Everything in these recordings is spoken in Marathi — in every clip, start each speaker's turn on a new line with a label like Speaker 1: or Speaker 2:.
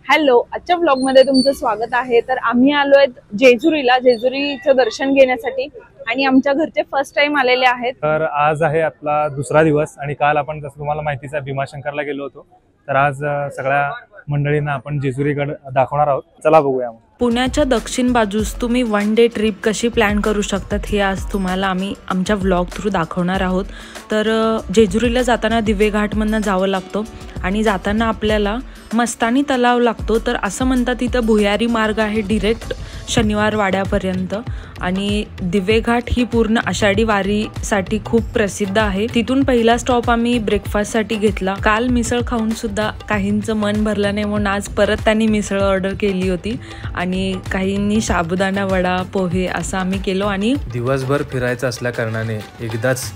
Speaker 1: हॅलो, आजच्या व्लॉग मध्ये तुमचं स्वागत आहे। तर आम्ही आलोय जेजुरीला, जेजुरीचं दर्शन घेण्यासाठी आणि आमच्या घरचे फर्स्ट टाइम आलेले आहेत।
Speaker 2: तर आज आहे आपला दुसरा दिवस आणि काल आपण जसं तुम्हाला माहितीच आहे भीमाशंकरला गेलो होतो। तर आज सगळ्या मंडळींना आपण जेजुरीगड दाखवणार आहोत। चला बघूया।
Speaker 3: पुण्याच्या दक्षिण बाजूस तुम्ही वन डे ट्रिप कशी प्लॅन करू शकतात हे आज तुम्हाला आम्ही आमच्या व्लॉग थ्रू दाखवणार आहोत। तर जेजुरीला जाताना दिवे घाटमधनं जावं लागतं आणि जाताना आपल्याला मस्तानी तलाव लागतो। तर असं म्हणतात तिथं भुयारी मार्ग आहे डायरेक्ट शनिवार वाड्यापर्यंत आणि दिवे घाट ही पूर्ण आषाढी वारीसाठी खूप प्रसिद्ध आहे। तिथून पहिला स्टॉप आम्ही ब्रेकफास्टसाठी घेतला। काल मिसळ खाऊन सुद्धा काहींचं मन भरलं नाही म्हणून आज परत त्यांनी मिसळ ऑर्डर केली होती आणि काहींनी साबुदाणा वडा पोहे असं आम्ही केलो। आणि
Speaker 4: दिवसभर फिरायचं असल्या कारणाने एकदाच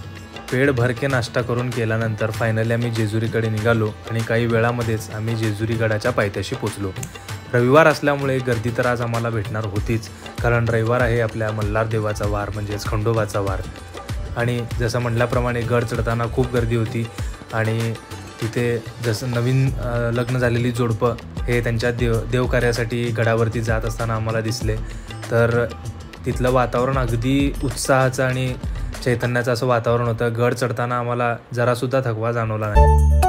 Speaker 4: पेट भरके नाश्ता करून केल्यानंतर फायनली आम्ही जेजुरीकडे निघालो आणि काही वेळामध्येच आम्ही जेजुरीगडाच्या पायथ्याशी पोचलो। रविवार असल्यामुळे गर्दी तर आज आम्हाला भेटणार होतीच, कारण रविवार आहे आपल्या मल्हार देवाचा वार म्हणजेच खंडोबाचा वार। आणि जसं म्हटल्याप्रमाणे गड चढताना खूप गर्दी होती आणि तिथे जसं नवीन लग्न झालेली जोडपं हे त्यांच्या देवकार्यासाठी गडावरती जात असताना आम्हाला दिसले। तर तिथलं वातावरण अगदी उत्साहाचं आणि चैतन्याचं असं वातावरण होतं। गड चढताना आम्हाला जरासुद्धा थकवा जाणवला नाही।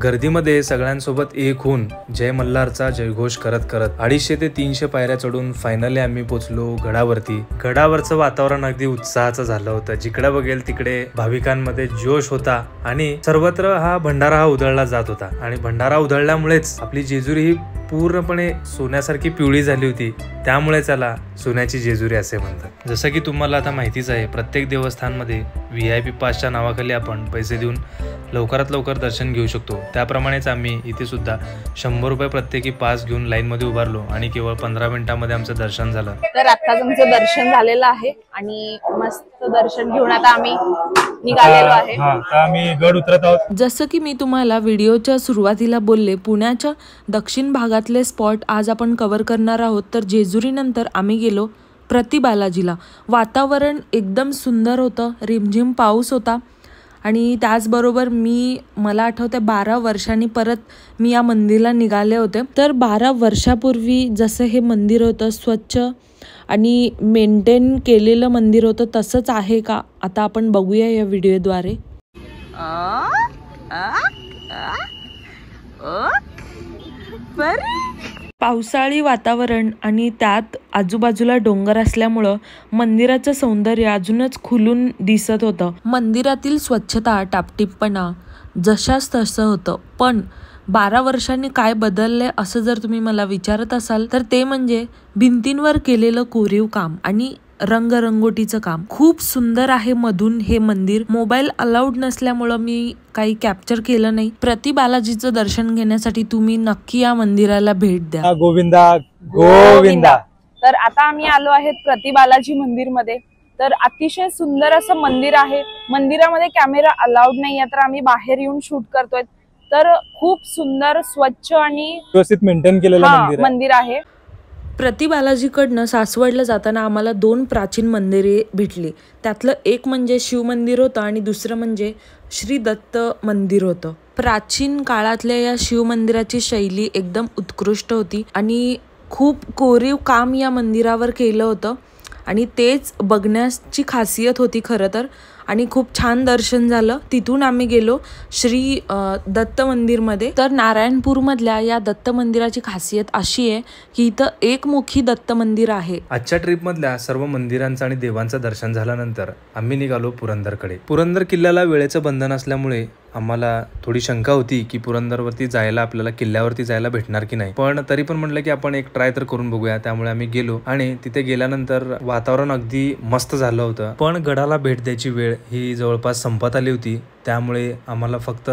Speaker 4: गर्दीमध्ये सगळ्यांसोबत एक होऊन जय मल्हारचा जयघोष करत करत 250 ते 300 पायऱ्या चढून फायनली आम्ही पोचलो गडावरती। गडावरचं वातावरण अगदी उत्साहाचं झालं होतं। जिकडे बघेल तिकडे भाविकांमध्ये जोश होता आणि सर्वत्र हा भंडारा उधळला जात होता आणि भंडारा उधळल्यामुळेच आपली जेजुरी ही पूर्णपणे सोन्यासारखी पिवळी झाली होती। त्यामुळे त्याला सोन्याची जेजुरी असे म्हणतात। जसं की तुम्हाला आता माहितीच आहे, प्रत्येक देवस्थानमध्ये VIP पासच्या नावाखाली आपण पैसे देऊन लवकरात लवकर दर्शन घेऊ शकतो। त्याप्रमाणेच आम्ही इथे सुद्धा 100 रुपये प्रत्येकी पास घेऊन लाईन मध्ये उभारलो आणि केवळ 15 मिनिटांमध्ये आमचं दर्शन झालं।
Speaker 1: तर आत्ताच आमचं दर्शन झालेलं आहे आणि मस्त दर्शन घेऊन आता आम्ही निघालेलो आहे।
Speaker 2: आम्ही गड उतरत आहोत।
Speaker 3: जसं की मी तुम्हाला व्हिडिओच्या सुरुवातीला बोलले, पुण्याच्या दक्षिण भागातले स्पॉट आज आपण कव्हर करणार आहोत। तर जेजुरी नंतर आम्ही गेलो प्रति बालाजीला। वातावरण एकदम सुंदर होतं, रिमझिम पाऊस होता आणि त्याचबरोबर मला आठवतं 12 वर्षांनी परत मी या मंदिराला निघाले होते। तर 12 वर्षापूर्वी जसं हे मंदिर होतं स्वच्छ आणि मेंटेन केलेलं मंदिर होतं तसंच आहे का आता आपण बघूया या व्हिडिओद्वारे। पावसाळी वातावरण आणि त्यात आजूबाजूला डोंगर असल्यामुळं मंदिराचं सौंदर्य अजूनच खुलून दिसत होतं। मंदिरातील स्वच्छता टापटीपपणा जशाच तसं होतं, पण 12 वर्षांनी काय बदललंय असं जर तुम्ही मला विचारत असाल तर ते म्हणजे भिंतींवर केलेलं कोरीव काम आणि रंगरंगोटीचं काम खूप सुंदर आहे। मधून हे मंदिर मोबाईल अलाउड नसल्यामुळं मी काही कॅप्चर केलं नाही। प्रति बालाजीचं दर्शन घेण्यासाठी तुम्ही नक्की या मंदिराला भेट द्या।
Speaker 2: गोविंदा गोविंदा।
Speaker 1: तर आता आम्ही आलो आहेत प्रति बालाजी मंदिर मध्ये। तर अतिशय सुंदर असं मंदिर आहे। मंदिरामध्ये कॅमेरा अलाउड नाही आहे, तर आम्ही बाहेर येऊन शूट करतोय। तर खूप सुंदर स्वच्छ आणि
Speaker 2: व्यवस्थित मेंटेन केलेलं
Speaker 1: मंदिर आहे।
Speaker 3: प्रति बालाजीकडनं सासवडला जाताना आम्हाला 2 प्राचीन मंदिरे भेटली। त्यातलं एक म्हणजे शिव मंदिर होतं आणि दुसरं म्हणजे श्री दत्त मंदिर होतं। प्राचीन काळातल्या या शिव मंदिराची शैली एकदम उत्कृष्ट होती आणि खूप कोरीव काम या मंदिरावर केलं होतं आणि तेच बघण्याची खासियत होती खरं तर। आणि खूप छान दर्शन झालं। तिथून आम्ही गेलो श्री दत्त मंदिरमध्ये। तर नारायणपूरमधल्या या दत्त मंदिराची खासियत अशी आहे की इथं एकमुखी दत्त मंदिर आहे।
Speaker 4: आजच्या ट्रिपमधल्या सर्व मंदिरांचं आणि देवांचं दर्शन झाल्यानंतर आम्ही निघालो पुरंदरकडे। पुरंदर किल्ल्याला वेळेचं बंधन असल्यामुळे आम्हाला थोडी शंका होती की पुरंदरवरती जायला आपल्याला किल्ल्यावरती जायला भेटणार की नाही, पण तरी पण म्हटलं की आपण एक ट्राय तर करून बघूया। त्यामुळे आम्ही गेलो आणि तिथे गेल्यानंतर वातावरण अगदी मस्त झालं होतं, पण गडाला भेट द्यायची वेळ ही जवळपास संपत आली होती। त्यामुळे आम्हाला फक्त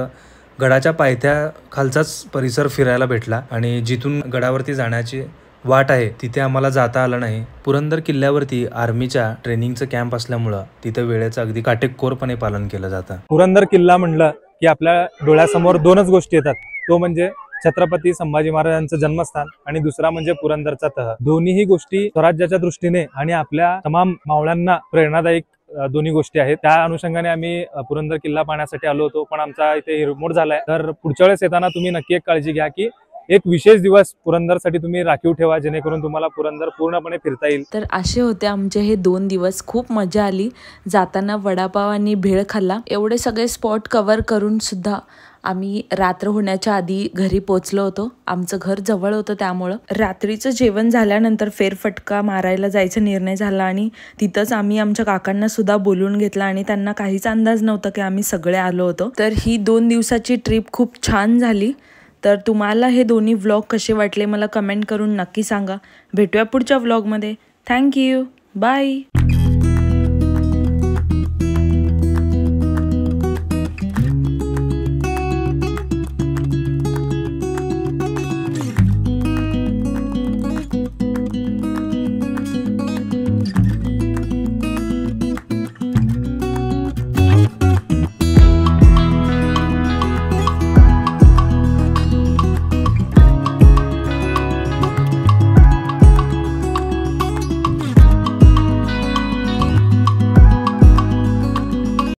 Speaker 4: गडाच्या पायथ्या खालचाच परिसर फिरायला भेटला आणि जिथून गडावरती जाण्याची वाट आहे तिथे आम्हाला जाता आलं नाही. पुरंदर किल्ल्यावरती आर्मीच्या ट्रेनिंगचं कॅम्प असल्यामुळं तिथं वेळेचं अगदी काटेकोरपणे पालन केलं जातं.
Speaker 2: पुरंदर किल्ला म्हणलं की आपल्या डोळ्यासमोर दोनच गोष्टी येतात, तो म्हणजे छत्रपती संभाजी महाराजांचं जन्मस्थान आणि दुसरा म्हणजे पुरंदरचा तह. दोन्हीही गोष्टी स्वराज्याच्या दृष्टीने आणि आपल्या तमाम मावळ्यांना प्रेरणादायक दोन्ही गोष्टी आहेत. त्या अनुषंगाने आम्ही पुरंदर किल्ला पाहण्यासाठी आलो होतो, पण आमचा इथे हिरमोड झालाय. तर पुढच्या वेळेस येताना तुम्ही नक्की एक काळजी घ्या की एक विशेष दिवस पुरंदरसाठी तुम्ही राखीव ठेवा, जेणेकरून तुम्हाला पुरंदर पूर्णपणे फिरता येईल.
Speaker 3: तर असे होते आमचे हे 2 दिवस. खूप मजा आली. जाताना वडापाव आणि भेळ खाल्ला. एवढे सगळे स्पॉट कव्हर करून सुद्धा आम्ही रात्र होण्याच्या आधी घरी पोचलो होतो. आमचं घर जवळ होतं, त्यामुळं रात्रीचं जेवण झाल्यानंतर फेरफटका मारायला जायचा निर्णय झाला आणि तिथंच आम्ही आमच्या काकांना सुद्धा बोलून घेतला आणि त्यांना काहीच अंदाज नव्हता की आम्ही सगळे आलो होतो. तर ही 2 दिवसाची ट्रिप खूप छान झाली. तर तुम्हाला हे दोन्ही व्लॉग कसे वाटले मला कमेंट करून नक्की सांगा. भेटूया पुढच्या व्लॉगमध्ये. थँक्यू. बाय.